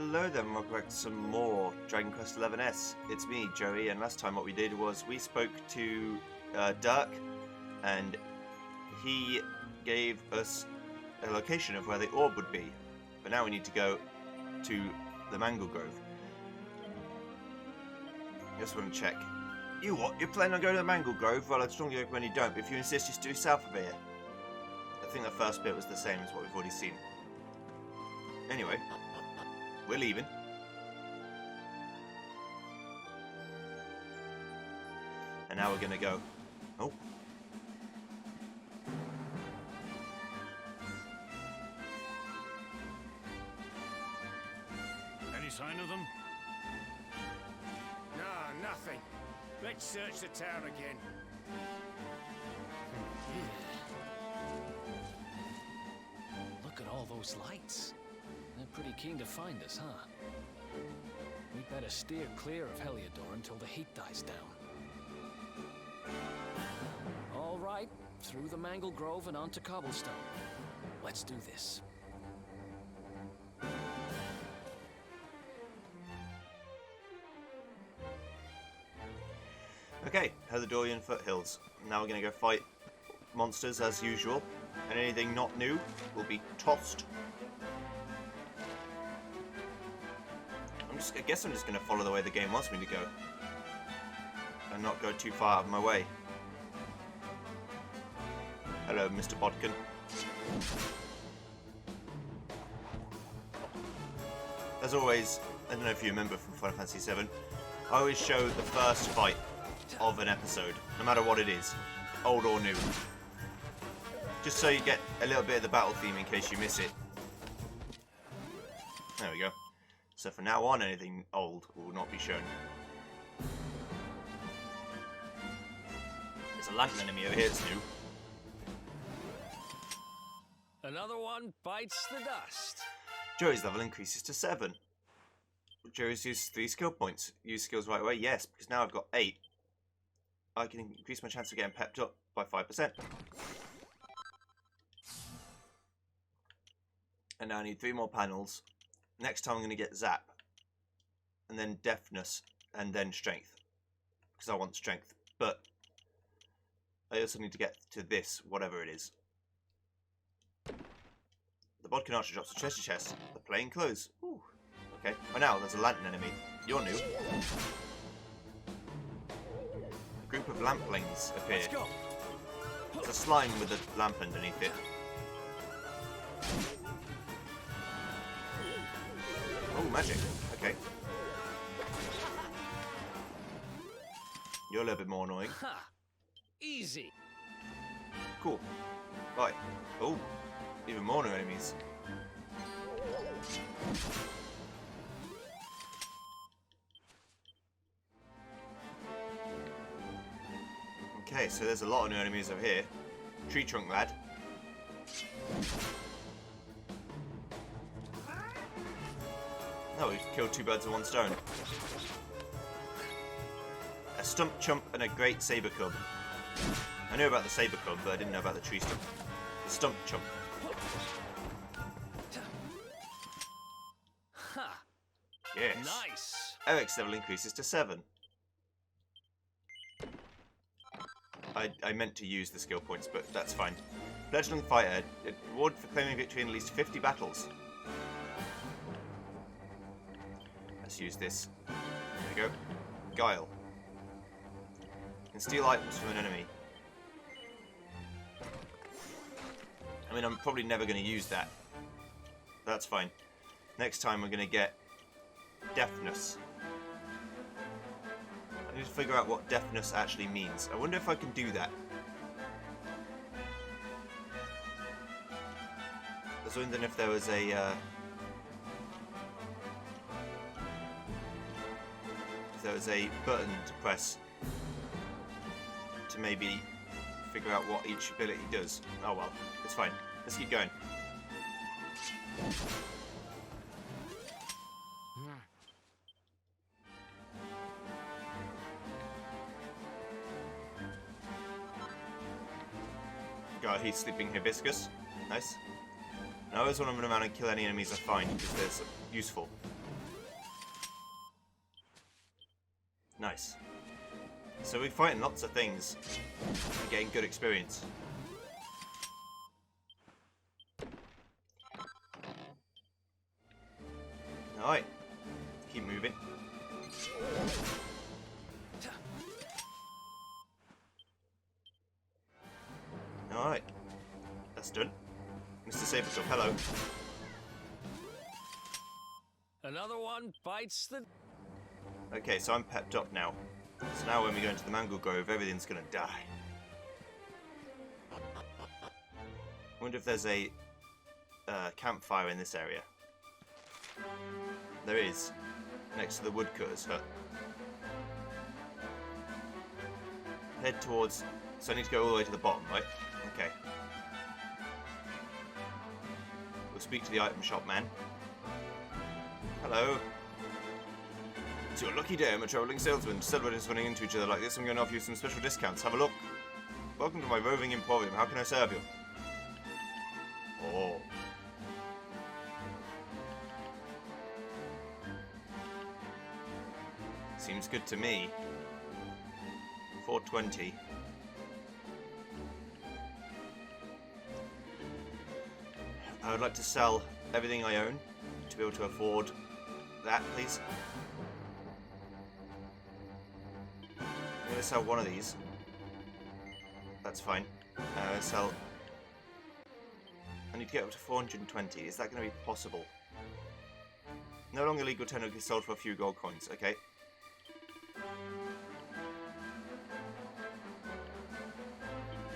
Hello then, welcome back to some more Dragon Quest XI's. It's me, Joey, and last time what we did was we spoke to Dirk, and he gave us a location of where the orb would be. But now we need to go to the Mangle Grove. Just want to check. You what? You're planning on going to the Mangle Grove? Well, I'd strongly recommend you don't, but if you insist, just do south of here. I think the first bit was the same as what we've already seen. Anyway, we're leaving. And now we're gonna go. Oh. Any sign of them? No, nothing. Let's search the town again. Look at all those lights. They're pretty keen to find us, huh? We better steer clear of Heliodor until the heat dies down. All right, through the Mangle Grove and onto Cobblestone. Let's do this. Okay, Heliodorian Foothills. Now we're gonna go fight monsters as usual, and anything not new will be tossed. I guess I'm just going to follow the way the game wants me to go. And not go too far out of my way. Hello, Mr. Bodkin. As always, I don't know if you remember from Final Fantasy VII, I always show the first fight of an episode, no matter what it is, old or new. Just so you get a little bit of the battle theme in case you miss it. There we go. So from now on, anything old will not be shown. There's a lantern enemy over here that's new. Another one bites the dust. Joey's level increases to 7. Joey's used 3 skill points. Use skills right away? Yes, because now I've got 8. I can increase my chance of getting pepped up by 5%. And now I need 3 more panels. Next time I'm going to get Zap, and then Deafness, and then Strength, because I want Strength. But I also need to get to this, whatever it is. The Bodkin Archer drops a treasure chest. The plain clothes. Ooh. Okay. Oh, now there's a lantern enemy. You're new. A group of lamplings appear. Let's go. It's a slime with a lamp underneath it. Oh, magic. Okay. You're a little bit more annoying. Ha! Easy. Cool. Bye. Oh, even more new enemies. Okay, so there's a lot of new enemies over here. Tree Trunk Lad. Oh, we killed 2 birds with 1 stone. A Stump Chump and a Great Saber Cub. I knew about the Saber Cub, but I didn't know about the Tree Stump. The Stump Chump. Ha! Yes. Nice. Eric's level increases to 7. I meant to use the skill points, but that's fine. Fledgling Fighter. Reward for claiming victory in at least 50 battles. Let's use this. There we go. Guile. You can steal items from an enemy. I mean, I'm probably never going to use that. That's fine. Next time we're going to get Deafness. I need to figure out what Deafness actually means. I wonder if I can do that. I was wondering if there was a... there was a button to press to maybe figure out what each ability does. Oh well, it's fine. Let's keep going. God, he's sleeping hibiscus. Nice. Now I always want to run around and kill any enemies I find, because there's useful. Nice. So we're fighting lots of things and getting good experience. Alright. Keep moving. Alright. That's done. Mr. Sabretooth, hello. Another one bites the... Okay, so I'm pepped up now. So now when we go into the Mangle Grove, everything's gonna die. I wonder if there's a campfire in this area. There is, next to the woodcutter's hut. Head towards... So I need to go all the way to the bottom, right? Okay. We'll speak to the item shop man. Hello. It's your lucky day. I'm a travelling salesman. Celebrities running into each other like this. I'm going to offer you some special discounts. Have a look. Welcome to my roving emporium. How can I serve you? Oh. Seems good to me. 420. I would like to sell everything I own to be able to afford that, please. I'm going to sell one of these. That's fine. Sell... I need to get up to 420. Is that going to be possible? No longer legal technically sold for a few gold coins. Okay.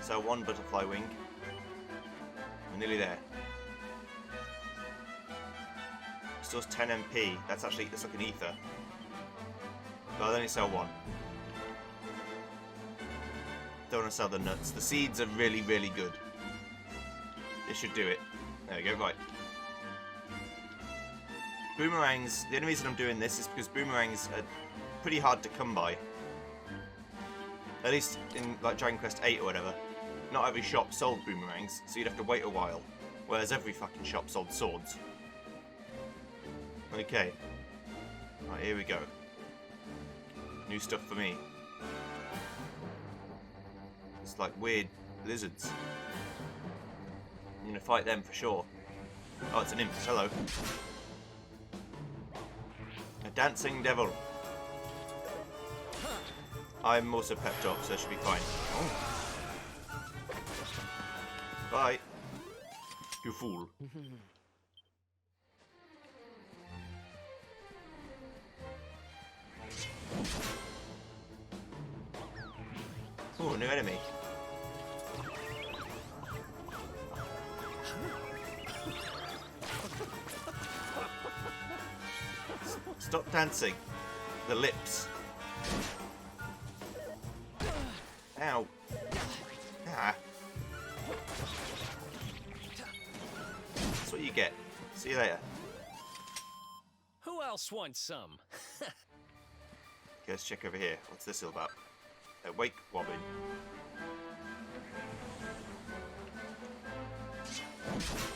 Sell one butterfly wing. We're nearly there. Stores 10 MP. That's like an ether. But I'll only sell one. Don't want to sell the nuts. The seeds are really, really good. This should do it. There we go, right. Boomerangs, the only reason I'm doing this is because boomerangs are pretty hard to come by. At least in like Dragon Quest 8 or whatever. Not every shop sold boomerangs, so you'd have to wait a while. Whereas every fucking shop sold swords. Okay. Right, here we go. New stuff for me. It's like weird lizards. I'm gonna fight them for sure. Oh, it's an imp. Hello. A dancing devil. I'm also pepped up, so it should be fine. Oh. Bye. You fool. Oh, new enemy. Stop dancing. The lips. Ow. Ah. That's what you get. See you later. Who else wants some? Okay, let's check over here. What's this all about? Wake wobbin.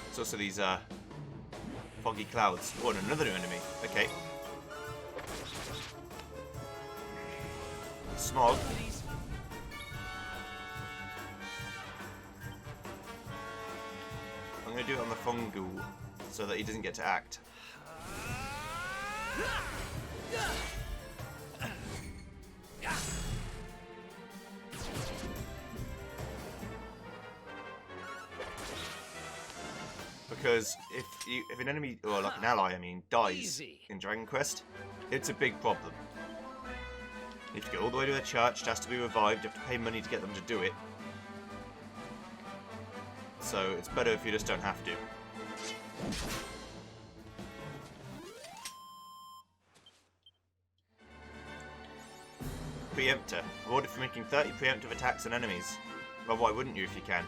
It's also these foggy clouds. Oh, and another new enemy. Okay. Smog. I'm going to do it on the fungal so that he doesn't get to act. Because if an enemy, or like an ally, I mean, dies in Dragon Quest, it's a big problem. You have to go all the way to a church, it has to be revived, you have to pay money to get them to do it. So it's better if you just don't have to. Preemptor. Rewarded for making 30 preemptive attacks on enemies. Well, why wouldn't you if you can?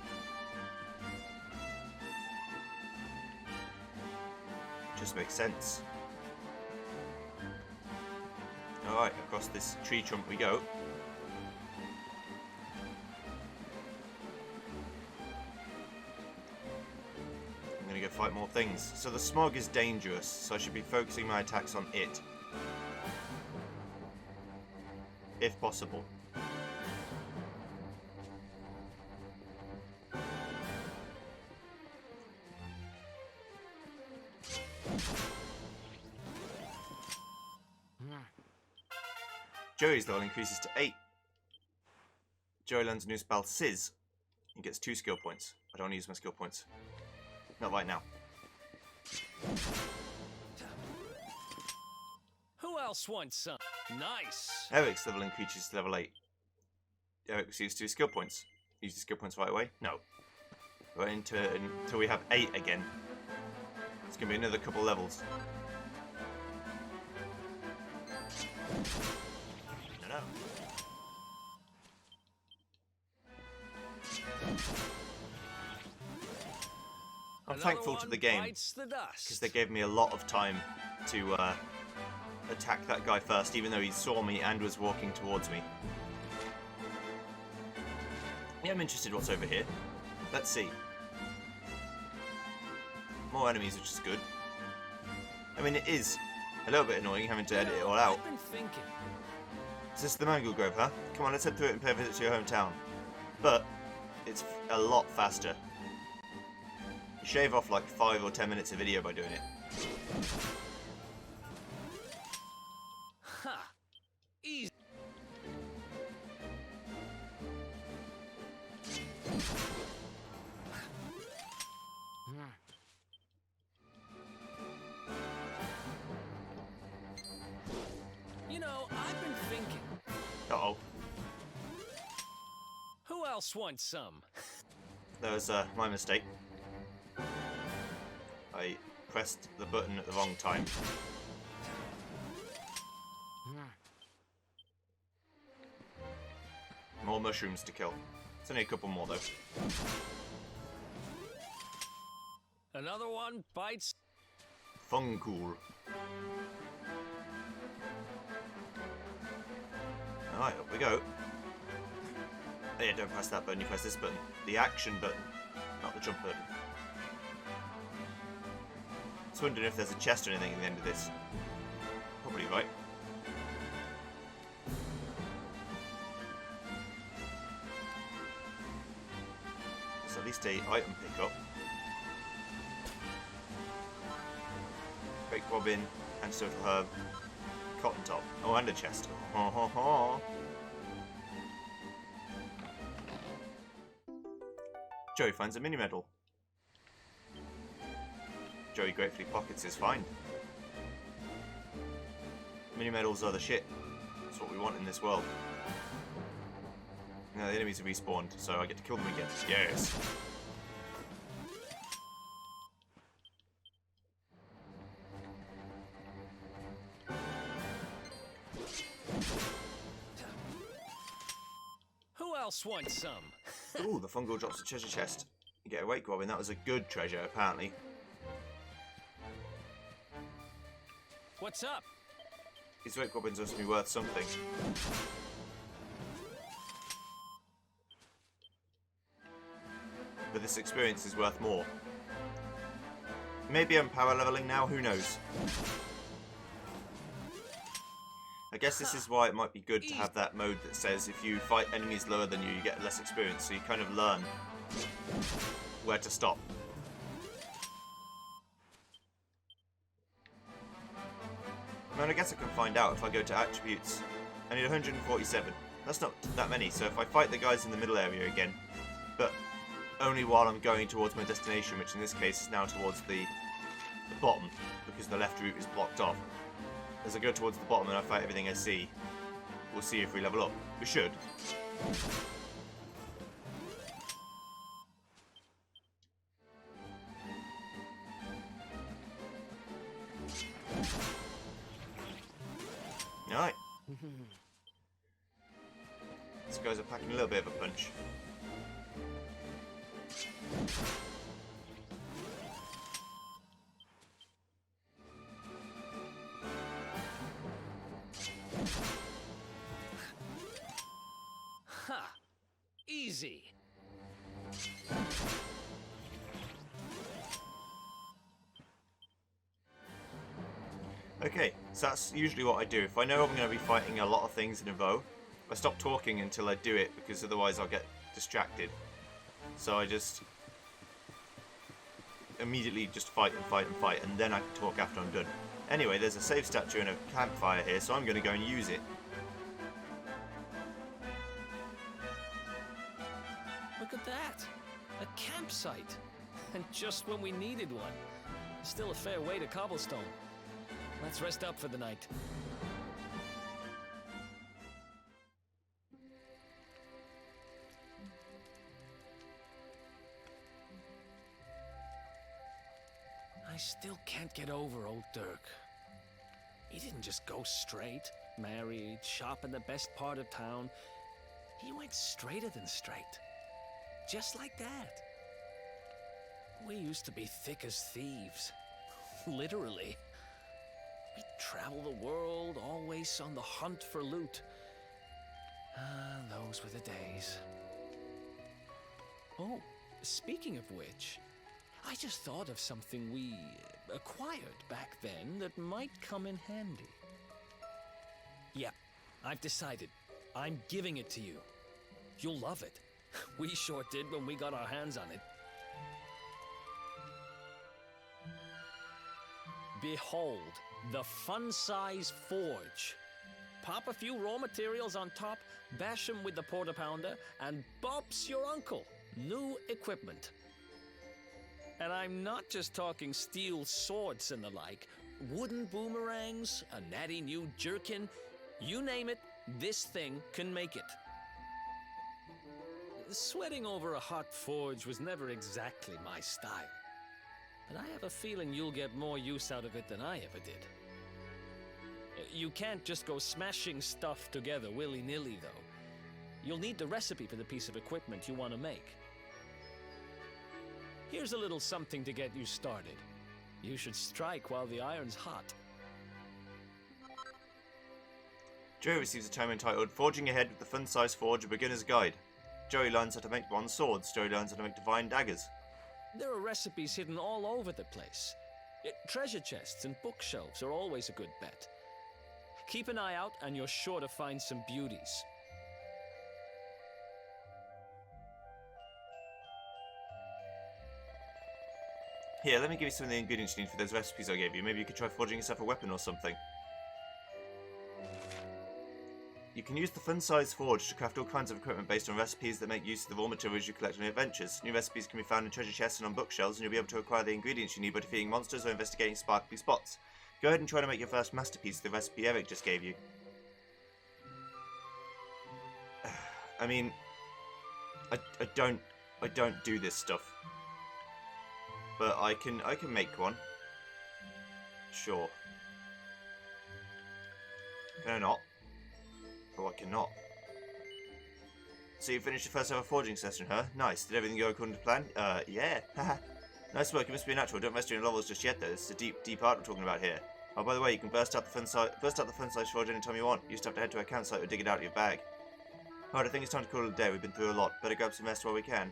Just makes sense. Alright, across this tree trunk we go. I'm gonna go fight more things. So the smog is dangerous, so I should be focusing my attacks on it. If possible. Joey's level increases to 8. Joey learns a new spell, Sizz. He gets 2 skill points. I don't want to use my skill points. Not right now. Who else wants some? Nice. Eric's level increases to level 8. Eric receives 2 skill points. Use the skill points right away? No. Right until we have 8 again. It's going to be another couple levels. No. I'm thankful to the game because they gave me a lot of time to attack that guy first, even though he saw me and was walking towards me. Yeah, I'm interested what's over here. Let's see. More enemies, which is good. I mean, it is a little bit annoying having to edit it all out. I've been thinking. Is this the Mangle Grove, huh? Come on, let's head through it and pay a visit to your hometown. But it's a lot faster. You shave off like 5 or 10 minutes of video by doing it. Ha! Easy. You know, I've been thinking. Uh-oh. Who else wants some? That was my mistake. I pressed the button at the wrong time. More mushrooms to kill. It's only a couple more though. Another one bites. Fungool. Alright, up we go. Oh yeah, don't press that button, you press this button. The action button, not the jump button. I was wondering if there's a chest or anything at the end of this. Probably right. There's at least a item pickup. Great Goblin, Antidotal Herb, Cotton Top. Oh, and a chest. Ho ho ho. Joey finds a mini medal. Joey gratefully pockets his find. Mini medals are the shit. That's what we want in this world. Now the enemies have respawned, so I get to kill them again. Yes. Who else wants some? Ooh, the fungal drops a treasure chest. You get a weight goblin. That was a good treasure, apparently. What's up? These weight goblins must be worth something. But this experience is worth more. Maybe I'm power leveling now, who knows? I guess this is why it might be good to have that mode that says if you fight enemies lower than you, you get less experience, so you kind of learn where to stop. I mean, I guess I can find out if I go to attributes. I need 147. That's not that many, so if I fight the guys in the middle area again, but only while I'm going towards my destination, which in this case is now towards the bottom, because the left route is blocked off. As I go towards the bottom and I fight everything I see, we'll see if we level up. We should. Alright. These guys are packing a little bit of a punch. Ha! Easy. Okay, so that's usually what I do. If I know I'm going to be fighting a lot of things in a row, I stop talking until I do it, because otherwise I'll get distracted. So I just immediately just fight and fight and fight, and then I can talk after I'm done. Anyway, there's a save statue and a campfire here, so I'm going to go and use it. Look at that! A campsite! And just when we needed one. Still a fair way to Cobblestone. Let's rest up for the night. I still can't get over old Dirk. He didn't just go straight, married, shop in the best part of town. He went straighter than straight. Just like that. We used to be thick as thieves. Literally. We'd travel the world, always on the hunt for loot. Ah, those were the days. Oh, speaking of which, I just thought of something we acquired back then that might come in handy. Yeah, I've decided. I'm giving it to you. You'll love it. We sure did when we got our hands on it. Behold, the fun-size forge. Pop a few raw materials on top, bash them with the porta pounder, and Bob's your uncle. New equipment. And I'm not just talking steel swords and the like. Wooden boomerangs, a natty new jerkin. You name it, this thing can make it. Sweating over a hot forge was never exactly my style. But I have a feeling you'll get more use out of it than I ever did. You can't just go smashing stuff together willy-nilly, though. You'll need the recipe for the piece of equipment you want to make. Here's a little something to get you started. You should strike while the iron's hot. Joey receives a tome entitled Forging Ahead with the Fun-Size Forge, a Beginner's Guide. Joey learns how to make bronze swords. Joey learns how to make divine daggers. There are recipes hidden all over the place. Treasure chests and bookshelves are always a good bet. Keep an eye out and you're sure to find some beauties. Here, let me give you some of the ingredients you need for those recipes I gave you. Maybe you could try forging yourself a weapon or something. You can use the fun-size forge to craft all kinds of equipment based on recipes that make use of the raw materials you collect on your adventures. New recipes can be found in treasure chests and on bookshelves, and you'll be able to acquire the ingredients you need by defeating monsters or investigating sparkly spots. Go ahead and try to make your first masterpiece of the recipe Eric just gave you. I mean, I don't do this stuff. But I can make one. Sure. Can I not? Oh, I cannot. So you finished your first ever forging session, huh? Nice. Did everything go according to plan? Yeah. Haha. Nice work. You must be a natural. Don't rest on your laurels just yet, though. This is a deep art we're talking about here. Oh, by the way, you can burst out the fun-size forge anytime you want. You just have to head to a campsite or dig it out of your bag. Alright, I think it's time to call it a day. We've been through a lot. Better grab some rest while we can.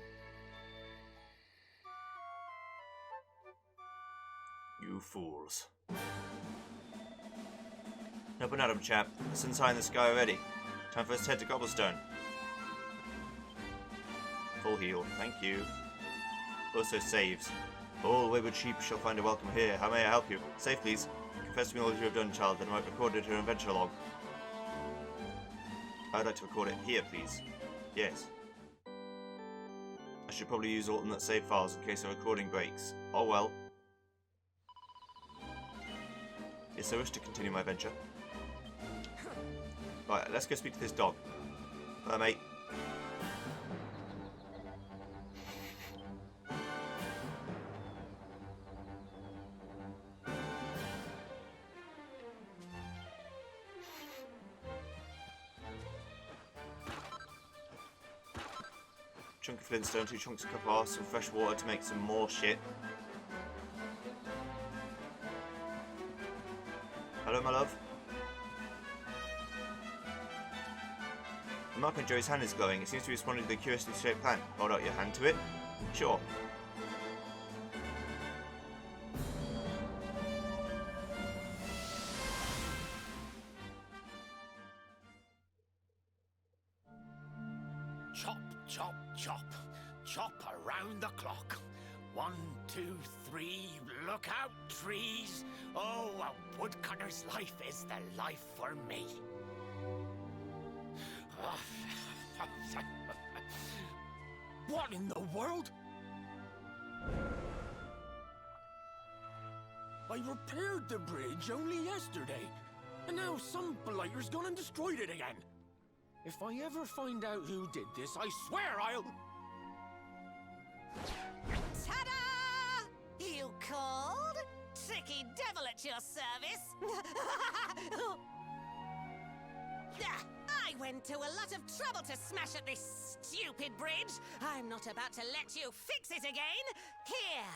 You fools. Up and at 'em, chap. The sun's high in the sky already. Time for us to head to Cobblestone. Full heal, thank you. Also saves. All wayward sheep shall find a welcome here. How may I help you? Save, please. Confess to me all you have done, child, then I might record it in your adventure log. I'd like to record it here, please. Yes. I should probably use alternate save files in case the recording breaks. Oh well. Yes, I wish to continue my venture. Right, let's go speak to this dog. Hello, mate. Chunk of flintstone, 2 chunks of copper, some fresh water to make some more shit. Hello, my love. The mark on Joey's hand is glowing. It seems to be responding to the curiously shaped plant. Hold out your hand to it. Sure. Chop, chop, chop. Chop around the clock. 1, 2, 3, look out, trees. Oh, a woodcutter's life is the life for me. What in the world? I repaired the bridge only yesterday, and now some blighter's gone and destroyed it again. If I ever find out who did this, I swear I'll... Ta-da! You called? Tricky devil at your service. I went to a lot of trouble to smash at this stupid bridge. I'm not about to let you fix it again. Here,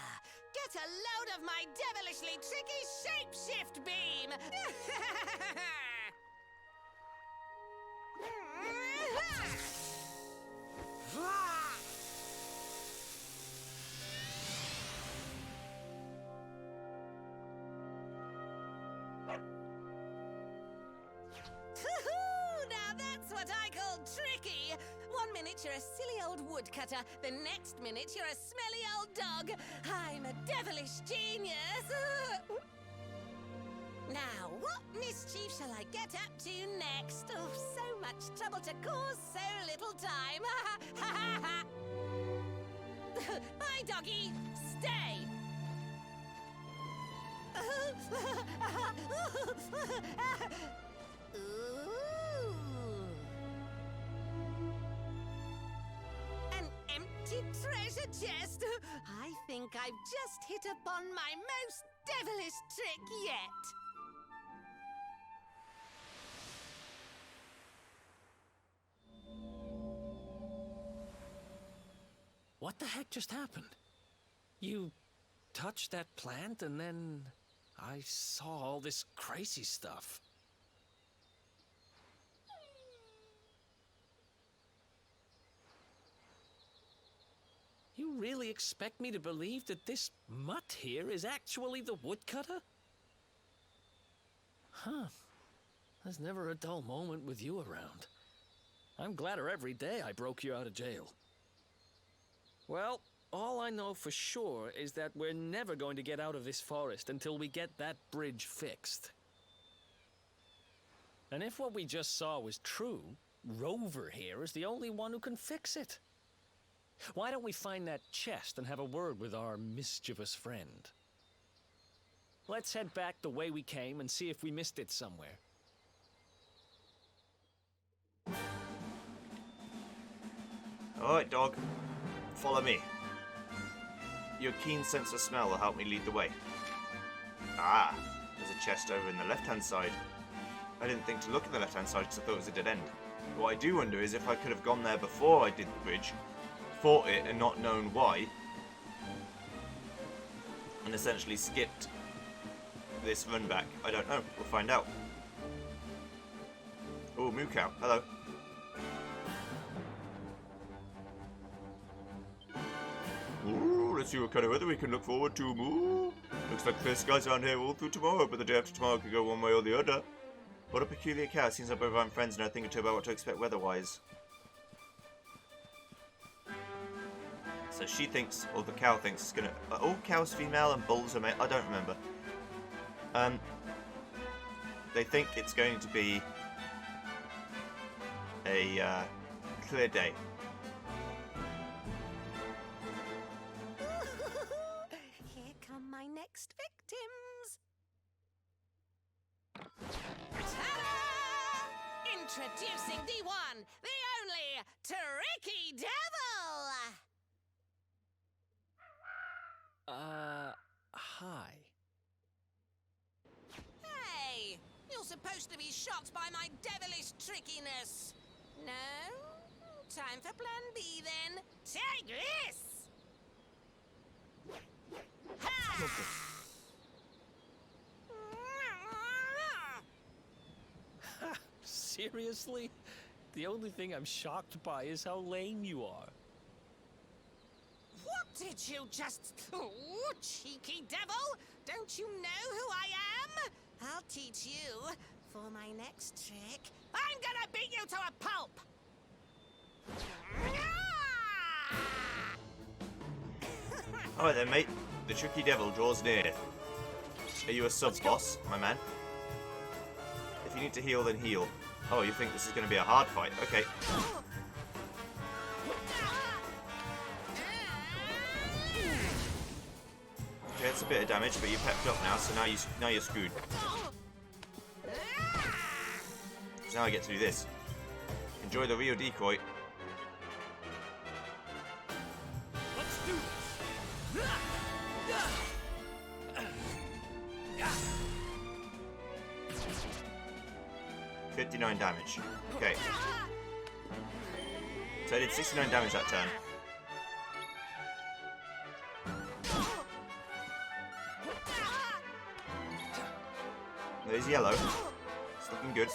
get a load of my devilishly tricky shapeshift beam. Now that's what I call tricky. 1 minute you're a silly old woodcutter, the next minute you're a smelly old dog. I'm a devilish genius. Now, what mischief shall I get up to next? Oh, so much trouble to cause so little time. Bye, doggy. Stay. Ooh. An empty treasure chest. I think I've just hit upon my most devilish trick yet. What the heck just happened? You touched that plant and then I saw all this crazy stuff. You really expect me to believe that this mutt here is actually the woodcutter? Huh. There's never a dull moment with you around. I'm gladder every day I broke you out of jail. Well, all I know for sure is that we're never going to get out of this forest until we get that bridge fixed. And if what we just saw was true, Rover here is the only one who can fix it. Why don't we find that chest and have a word with our mischievous friend? Let's head back the way we came and see if we missed it somewhere. All right, dog. Follow me. Your keen sense of smell will help me lead the way. Ah, there's a chest over in the left-hand side. I didn't think to look at the left-hand side because I thought it was a dead end. What I do wonder is if I could have gone there before I did the bridge, fought it and not known why, and essentially skipped this run back. I don't know. We'll find out. Oh, Moo Cow. Hello. Ooh, let's see what kind of weather we can look forward to, Moo. Looks like clear skies around here all through tomorrow, but the day after tomorrow could go one way or the other. What a peculiar cow. Seems like both our friends know a thing or two about what to expect weather-wise. So she thinks, or the cow thinks, it's gonna... Are all cows female and bulls are male? I don't remember. They think it's going to be a clear day. Here come my next victims. Ta-da! Introducing the one, the only, Tricky Devil! Hi. Hey, you're supposed to be shocked by my devilish trickiness. No? Time for plan B then. Take this! Ha! Seriously? The only thing I'm shocked by is how lame you are. What did you just... Oh, cheeky devil! Don't you know who I am? I'll teach you. For my next trick, I'm gonna beat you to a pulp! Alright then, mate. The tricky devil draws near. Are you a sub-boss, my man? If you need to heal, then heal. Oh, you think this is going to be a hard fight? Okay. Okay, it's a bit of damage, but you pepped up now, so now you're screwed. So now I get to do this. Enjoy the Rio decoy. Let's do this. 59 damage. Okay. So I did 69 damage that turn. There's yellow. It's looking good.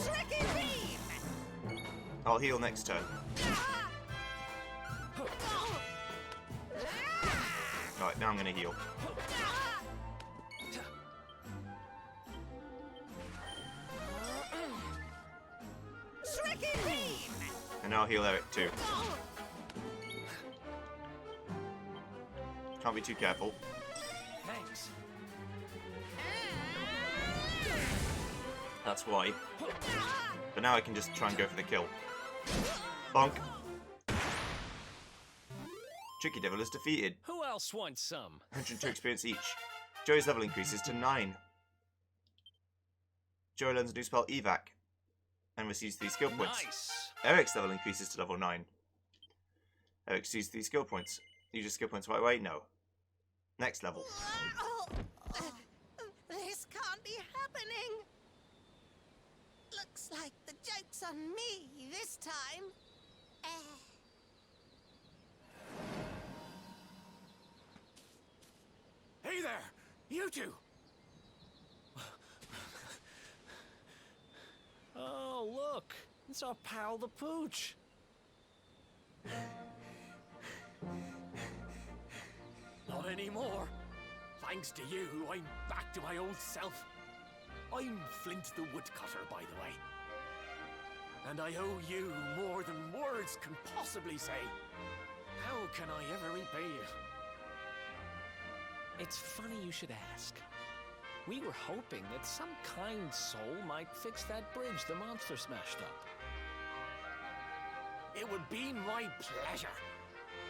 I'll heal next turn. Alright, now I'm gonna heal. And now I'll heal Eric too. Can't be too careful. Thanks. That's why. But now I can just try and go for the kill. Bonk. Tricky Devil is defeated. Who else wants some? 102 experience each. Joey's level increases to 9. Joey learns a new spell, Evac, and receives 3 skill points. Nice. Eric's level increases to level 9. Eric receives 3 skill points. Use your skill points right away? No. Next level. This can't be happening. Looks like the joke's on me this time. Hey there, you two. Oh, look. It's our pal the Pooch. Not anymore. Thanks to you, I'm back to my old self. I'm Flint the Woodcutter, by the way. And I owe you more than words can possibly say. How can I ever repay you? It's funny you should ask. We were hoping that some kind soul might fix that bridge the monster smashed up. It would be my pleasure.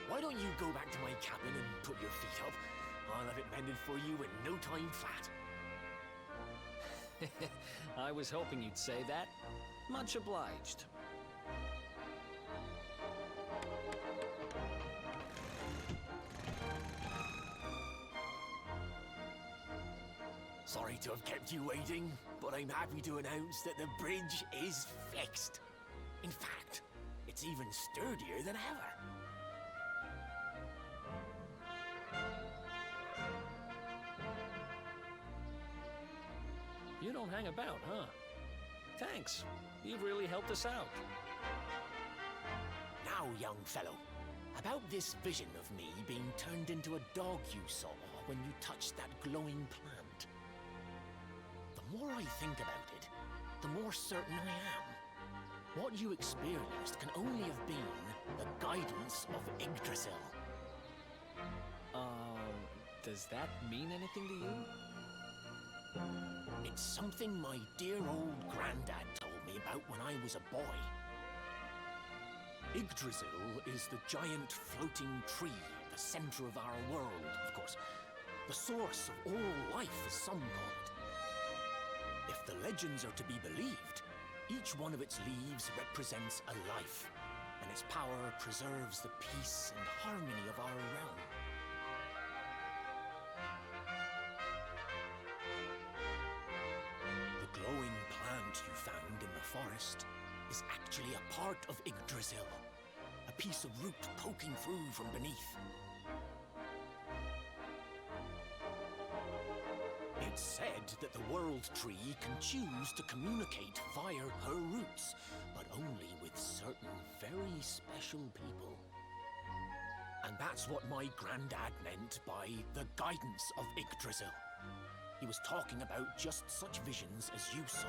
Why don't you go back to my cabin and put your feet up? I'll have it mended for you in no time flat. I was hoping you'd say that. Much obliged. Sorry to have kept you waiting, but I'm happy to announce that the bridge is fixed. In fact, it's even sturdier than ever. You don't hang about, huh? Thanks. You've really helped us out. Now, young fellow, about this vision of me being turned into a dog you saw when you touched that glowing plant. The more I think about it, the more certain I am. What you experienced can only have been the guidance of Yggdrasil. Does that mean anything to you? It's something my dear old granddad told me about when I was a boy. Yggdrasil is the giant floating tree, the center of our world, of course. The source of all life, as some call it. If the legends are to be believed, each one of its leaves represents a life, and its power preserves the peace and harmony of our realm. The glowing plant you found in the forest is actually a part of Yggdrasil, a piece of root poking through from beneath. It's said that the World Tree can choose to communicate via her roots, but only with certain very special people. And that's what my granddad meant by the guidance of Yggdrasil. He was talking about just such visions as you saw.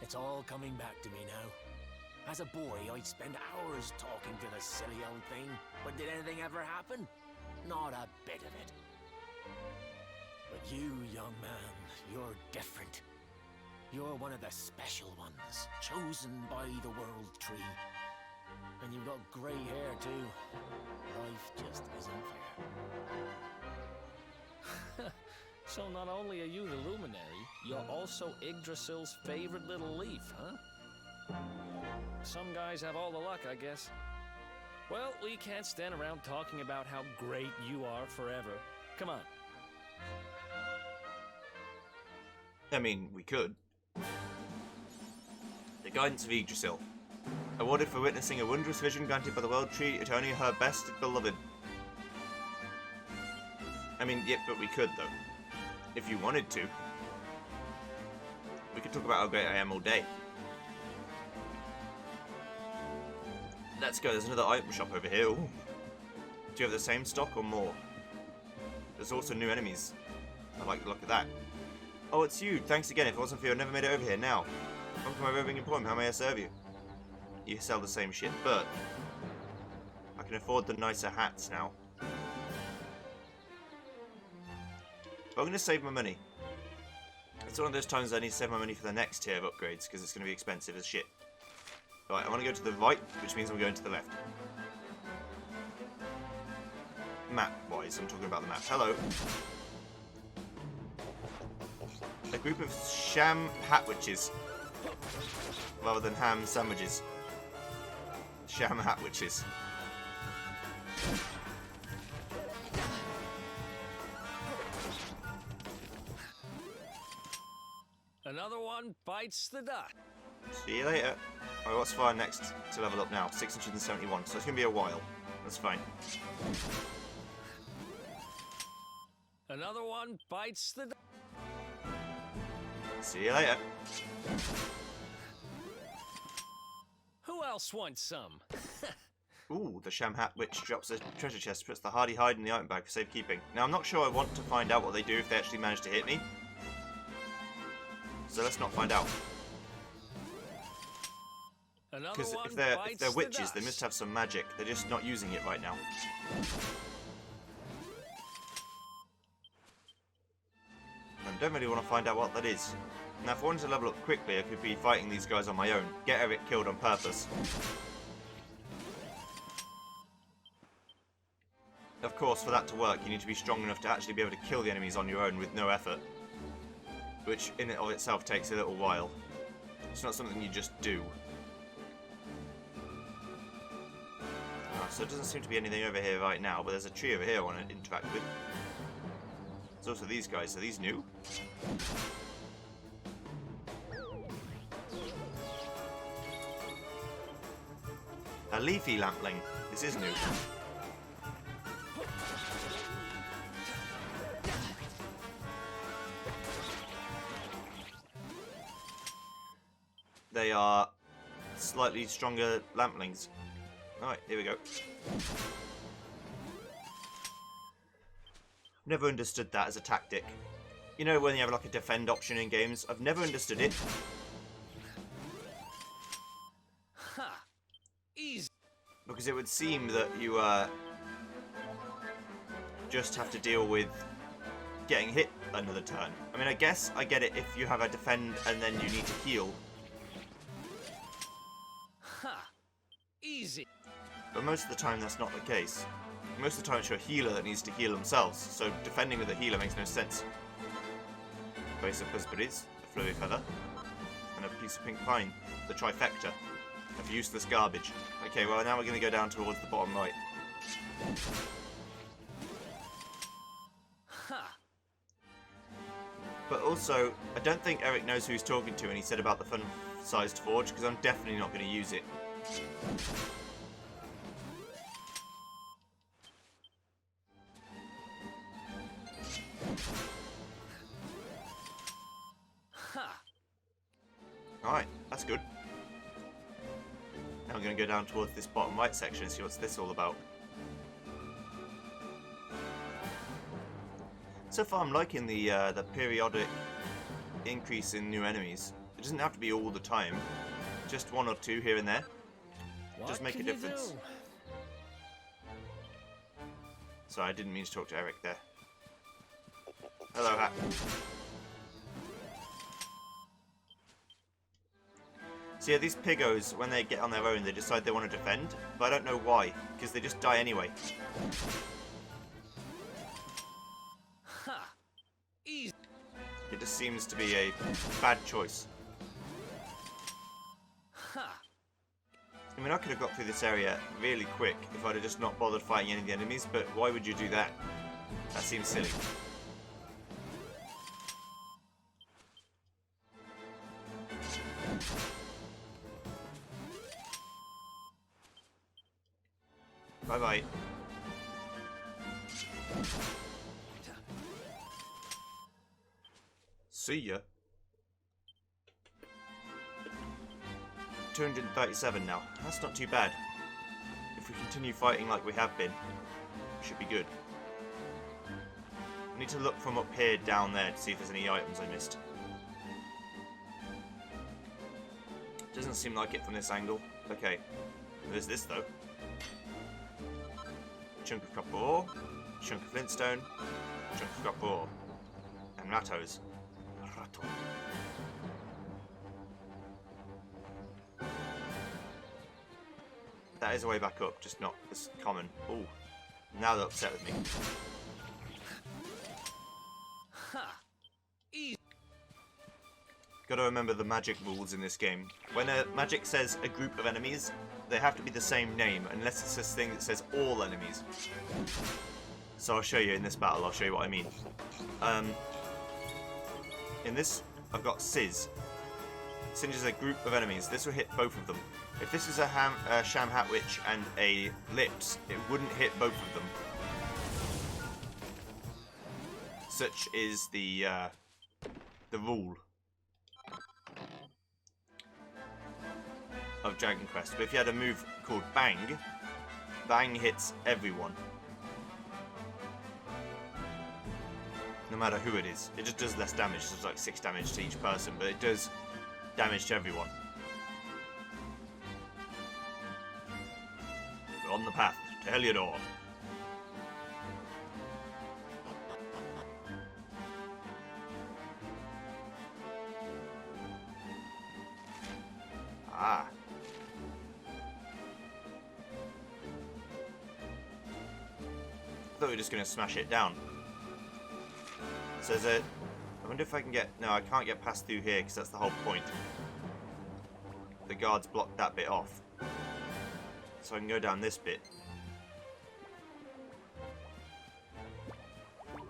It's all coming back to me now. As a boy, I'd spend hours talking to the silly old thing, but did anything ever happen? Not a bit of it. But you, young man, you're different. You're one of the special ones, chosen by the World Tree. And you've got grey hair, too. Life just isn't fair. So not only are you the luminary, you're also Yggdrasil's favorite little leaf, huh? Some guys have all the luck, I guess. Well, we can't stand around talking about how great you are forever. Come on. I mean, we could. The guidance of Yggdrasil. Awarded for witnessing a wondrous vision granted by the World Tree to only her best beloved. I mean, yeah, but we could, though. If you wanted to. We could talk about how great I am all day. Let's go, there's another item shop over here. Ooh. Do you have the same stock or more? There's also new enemies. I like the look of that. Oh, it's you. Thanks again. If it wasn't for you, I'd never made it over here. Now, welcome to my roving employment. How may I serve you? You sell the same shit, but I can afford the nicer hats now. But I'm going to save my money. It's one of those times I need to save my money for the next tier of upgrades, because it's going to be expensive as shit. Right, I want to go to the right, which means I'm going to the left. Map-wise, I'm talking about the map. Hello. A group of sham hat witches. Rather than ham sandwiches. Sham hat witches. Another one bites the dust. See you later. Alright, what's fire next to level up now? 671, so it's going to be a while. That's fine. Another one bites the dust. See you later. Who else wants some? Ooh, the sham hat witch drops a treasure chest, puts the hardy hide in the item bag for safekeeping. Now, I'm not sure I want to find out what they do if they actually manage to hit me. So let's not find out. Because if they're witches, they must have some magic. They're just not using it right now. And I don't really want to find out what that is. Now, if I wanted to level up quickly, I could be fighting these guys on my own. Get Eric killed on purpose. Of course, for that to work, you need to be strong enough to actually be able to kill the enemies on your own with no effort. Which, in and of itself, takes a little while. It's not something you just do. So it doesn't seem to be anything over here right now, but there's a tree over here I want to interact with. There's also these guys. Are these new? A leafy lampling. This is new. They are slightly stronger lamplings. Alright, here we go. Never understood that as a tactic. You know when you have like a defend option in games? I've never understood it. Ha! Easy. Because it would seem that you just have to deal with getting hit another turn. I mean, I guess I get it if you have a defend and then you need to heal. Ha! Easy. But most of the time that's not the case. Most of the time it's your healer that needs to heal themselves, so defending with a healer makes no sense. Brace of gooseberries, a flurry feather, and a piece of pink pine. The trifecta of useless garbage. Okay, well now we're going to go down towards the bottom right. Ha! But also, I don't think Eric knows who he's talking to when he said about the fun-sized forge, because I'm definitely not going to use it. Ha! Alright, that's good. Now I'm going to go down towards this bottom right section and see what's this all about. So far I'm liking the periodic increase in new enemies. It doesn't have to be all the time. Just one or two here and there. What does make a can you difference. do? Sorry, I didn't mean to talk to Eric there. Hello, Hat. So yeah, these Piggos, when they get on their own, they decide they want to defend, but I don't know why, because they just die anyway. Ha! Easy. It just seems to be a bad choice. Ha! I mean, I could have got through this area really quick if I'd have just not bothered fighting any of the enemies, but why would you do that? That seems silly. Bye-bye. See ya. 237 now. That's not too bad. If we continue fighting like we have been, we should be good. I need to look from up here down there to see if there's any items I missed. Doesn't seem like it from this angle. Okay. There's this though. Chunk of copper ore, chunk of flintstone, chunk of copper ore, and Ratos. Rato. That is a way back up, just not as common. Ooh, now they're upset with me. Ha! Easy. Gotta remember the magic rules in this game. When a magic says a group of enemies, they have to be the same name, unless it's this thing that says all enemies. So I'll show you in this battle, I'll show you what I mean. In this, I've got Sizz. Sizz is a group of enemies. This will hit both of them. If this is a Sham Hat Witch and a Lips, it wouldn't hit both of them. Such is the rule of Dragon Quest. But if you had a move called Bang, Bang hits everyone. No matter who it is. It just does less damage. So it's like 6 damage to each person, but it does damage to everyone. We're on the path to Heliodor. Ah. I thought we were just going to smash it down. So there's a... I wonder if I can get... No, I can't get past through here because that's the whole point. The guards blocked that bit off. So I can go down this bit. I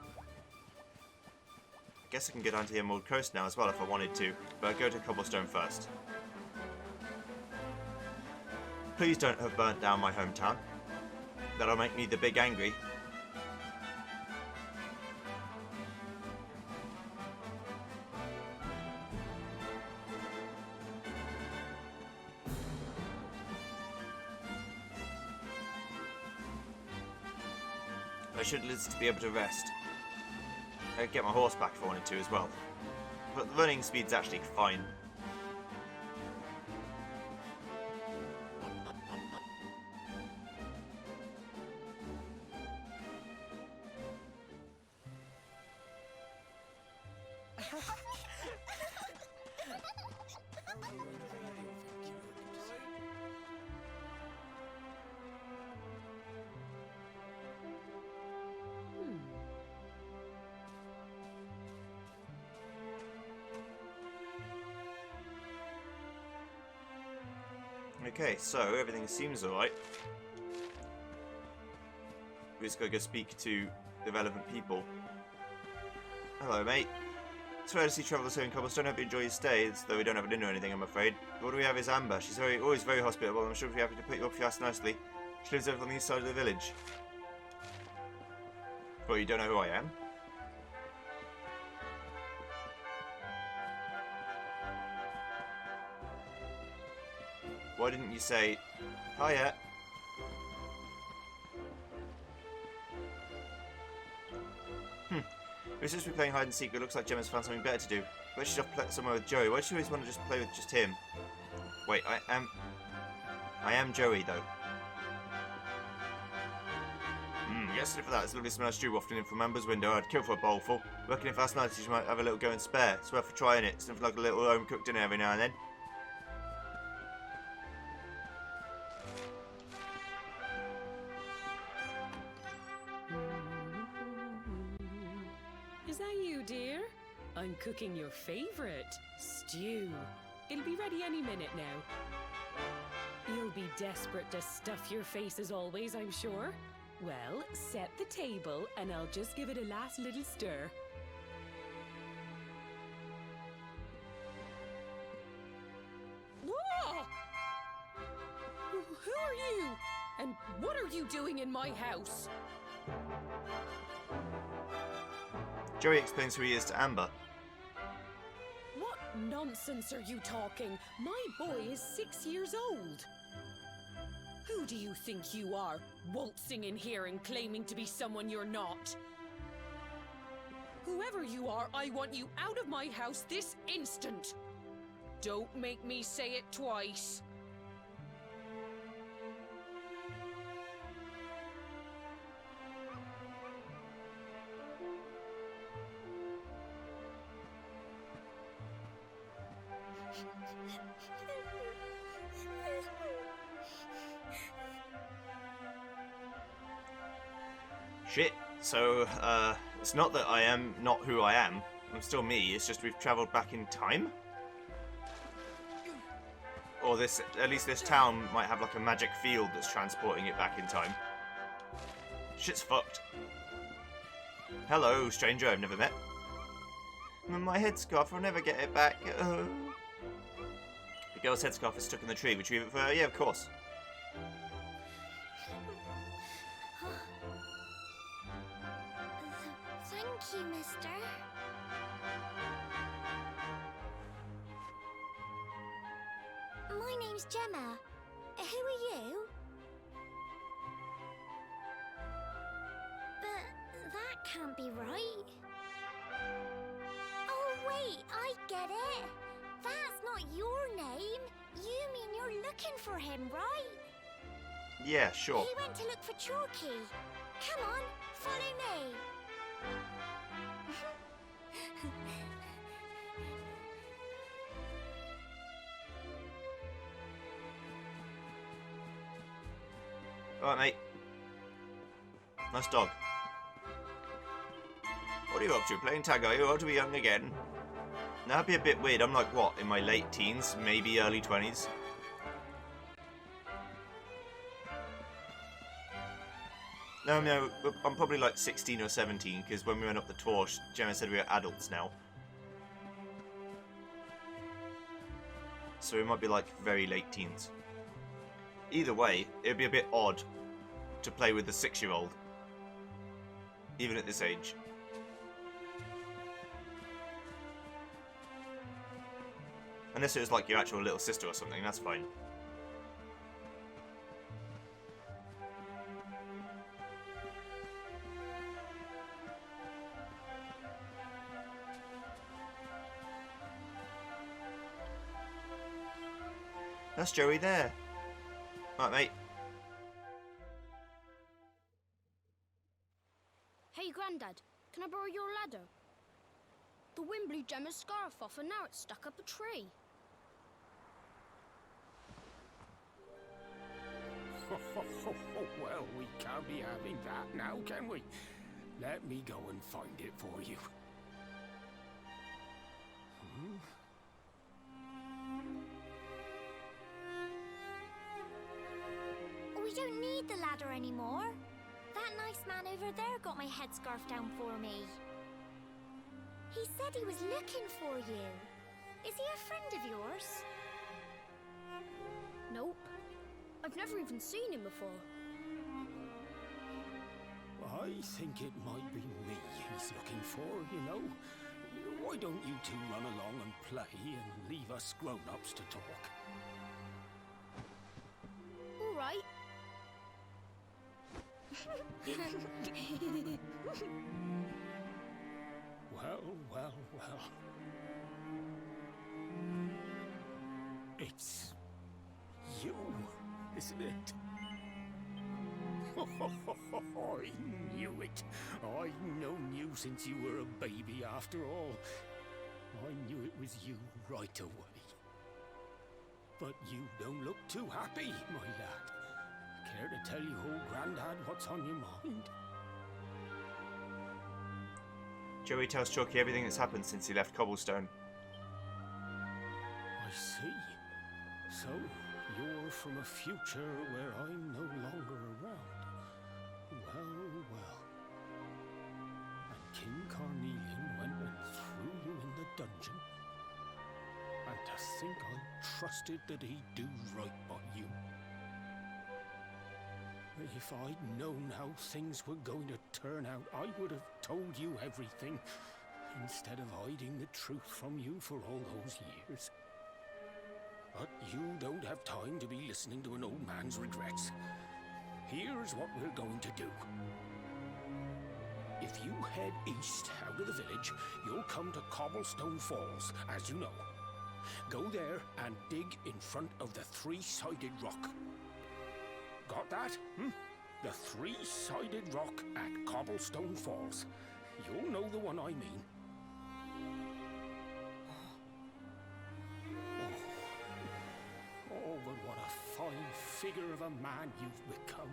guess I can go down to the Emerald Coast now as well if I wanted to. But I'll go to Cobblestone first. Please don't have burnt down my hometown. That'll make me the big angry. I should listen to be able to rest. I could get my horse back if I wanted to as well. But the running speed's actually fine. Okay, so everything seems alright. We just gotta go speak to the relevant people. Hello, mate. It's rare to see travellers here in Cobblestone. Hope you enjoy your stay, though we don't have a dinner or anything, I'm afraid. What do we have is Amber. She's always very hospitable. I'm sure she'll be happy to put you up if you ask nicely. She lives over on the east side of the village. Well, you don't know who I am? Why didn't you say, hiya? We're supposed to be playing hide and seek, but it looks like Gemma's found something better to do. But she's off somewhere with Joey. Why does she always want to just play with just him? Wait, I am Joey, though. Yes, for that. It's a lovely smell of stew wafting in from Amber's window. I'd kill for a bowlful. Working if last night, she might have a little go and spare. It's worth trying it. Something like a little home-cooked dinner every now and then. Is that you, dear? I'm cooking your favorite, stew. It'll be ready any minute now. You'll be desperate to stuff your face as always, I'm sure. Well, set the table and I'll just give it a last little stir. Ah! Who are you? And what are you doing in my house? Joey explains who he is to Amber. What nonsense are you talking? My boy is 6 years old. Who do you think you are, waltzing in here and claiming to be someone you're not? Whoever you are, I want you out of my house this instant. Don't make me say it twice. Shit. So, it's not that I am not who I am. I'm still me. It's just we've travelled back in time? Or this, at least this town might have like a magic field that's transporting it back in time. Shit's fucked. Hello, stranger I've never met. My headscarf, I'll never get it back. The girl's headscarf is stuck in the tree. Retrieve it for her? Yeah, of course. Thank you, mister. My name's Gemma. Who are you? But that can't be right. Oh, wait, I get it. That's not your name. You mean you're looking for him, right? Yeah, sure. He went to look for Chalky. Come on, follow me. Alright, mate. Nice dog. What are you up to? Playing tag, are you? Or to be young again? Now, that'd be a bit weird. I'm like, what, in my late teens? Maybe early 20s? No, I'm probably like 16 or 17, because when we went up the tour, Gemma said we were adults now. So we might be like very late teens. Either way, it'd be a bit odd to play with a 6-year-old. Even at this age. Unless it was like your actual little sister or something, that's fine. That's Joey there. Right, mate. Hey, Grandad, can I borrow your ladder? The wind blew Gemma's scarf off and now it's stuck up a tree. Well, we can't be having that now, can we? Let me go and find it for you. We don't need the ladder anymore. That nice man over there got my headscarf down for me. He said he was looking for you. Is he a friend of yours? Nope. I've never even seen him before. I think it might be me he's looking for, you know. Why don't you two run along and play and leave us grown-ups to talk? All right. Well. It's you, is isn't it? I knew it. I've known you since you were a baby after all. I knew it was you right away. But you don't look too happy, my lad. Care to tell your old granddad what's on your mind? Joey tells Chalky everything that's happened since he left Cobblestone. I see. So, you're from a future where I'm no longer around. Well, well. And King Carnelian went and threw you in the dungeon? And to think I trusted that he'd do right by you. If I'd known how things were going to turn out, I would have told you everything, instead of hiding the truth from you for all those years. But you don't have time to be listening to an old man's regrets. Here's what we're going to do. If you head east out of the village, you'll come to Cobblestone Falls, as you know. Go there and dig in front of the three-sided rock. Got that? The three-sided rock at Cobblestone Falls. You'll know the one I mean. Oh, but what a fine figure of a man you've become.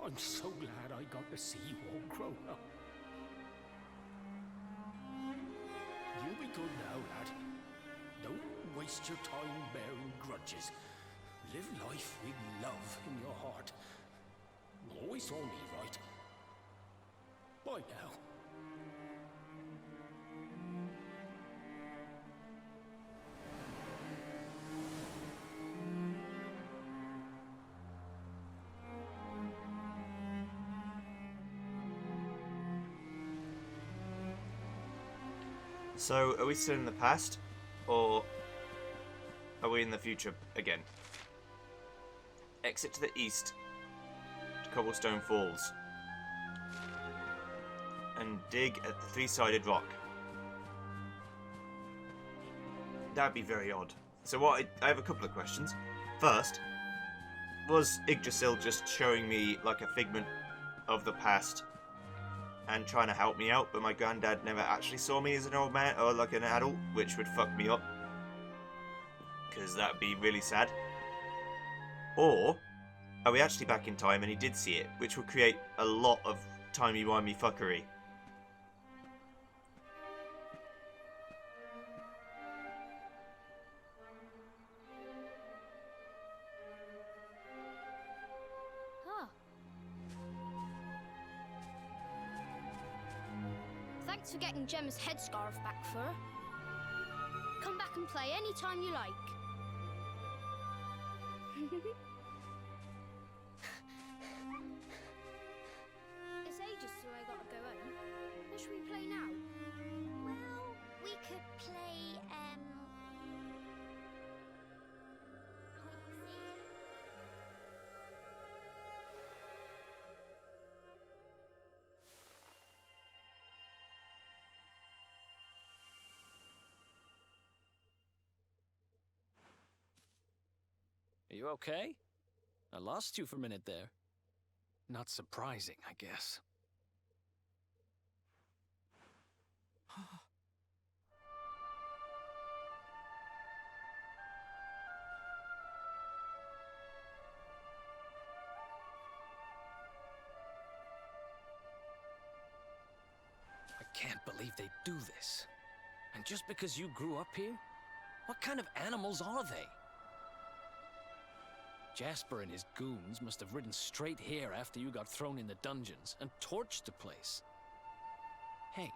I'm so glad I got to see you all grown up. You be good now, lad. Don't waste your time bearing grudges. Live life with love in your heart. Always saw me right. Bye now. So, are we still in the past? Or are we in the future again? Exit to the east to Cobblestone Falls and dig at the three-sided rock. That'd be very odd. So I have a couple of questions. First, was Yggdrasil just showing me like a figment of the past and trying to help me out, but my granddad never actually saw me as an old man or like an adult, which would fuck me up, because that'd be really sad? Or are we actually back in time and he did see it, which would create a lot of timey-wimey fuckery? Huh. Thanks for getting Gemma's headscarf back, Fur. Come back and play anytime you like. It's ages till I gotta go home. What should we play now? Well, we could play, Are you okay? I lost you for a minute there. Not surprising, I guess. I can't believe they do this. And just because you grew up here? What kind of animals are they? Jasper and his goons must have ridden straight here after you got thrown in the dungeons and torched the place. Hey,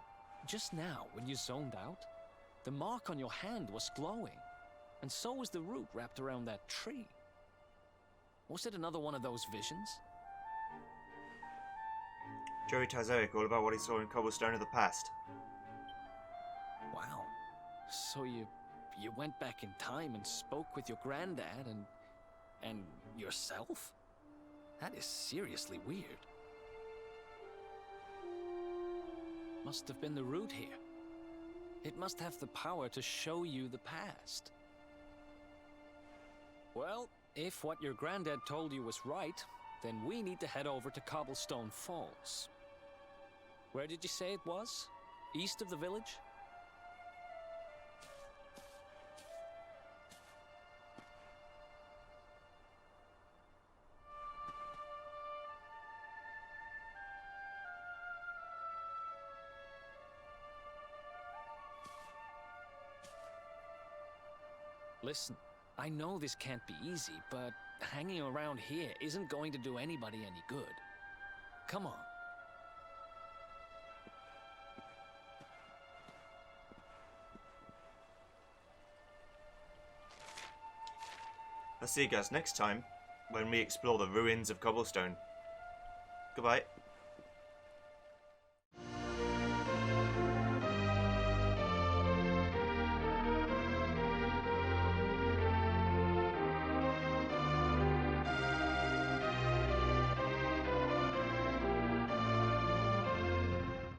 just now, when you zoned out, the mark on your hand was glowing, and so was the root wrapped around that tree. Was it another one of those visions? Joey tells Eric all about what he saw in Cobblestone of the past. Wow. So you went back in time and spoke with your granddad and yourself? That is seriously weird. Must have been the root here. It must have the power to show you the past. Well, If what your granddad told you was right, then we need to head over to Cobblestone Falls. Where did you say it was? East of the village? Listen, I know this can't be easy, but hanging around here isn't going to do anybody any good. Come on. I'll see you guys next time when we explore the ruins of Cobblestone. Goodbye.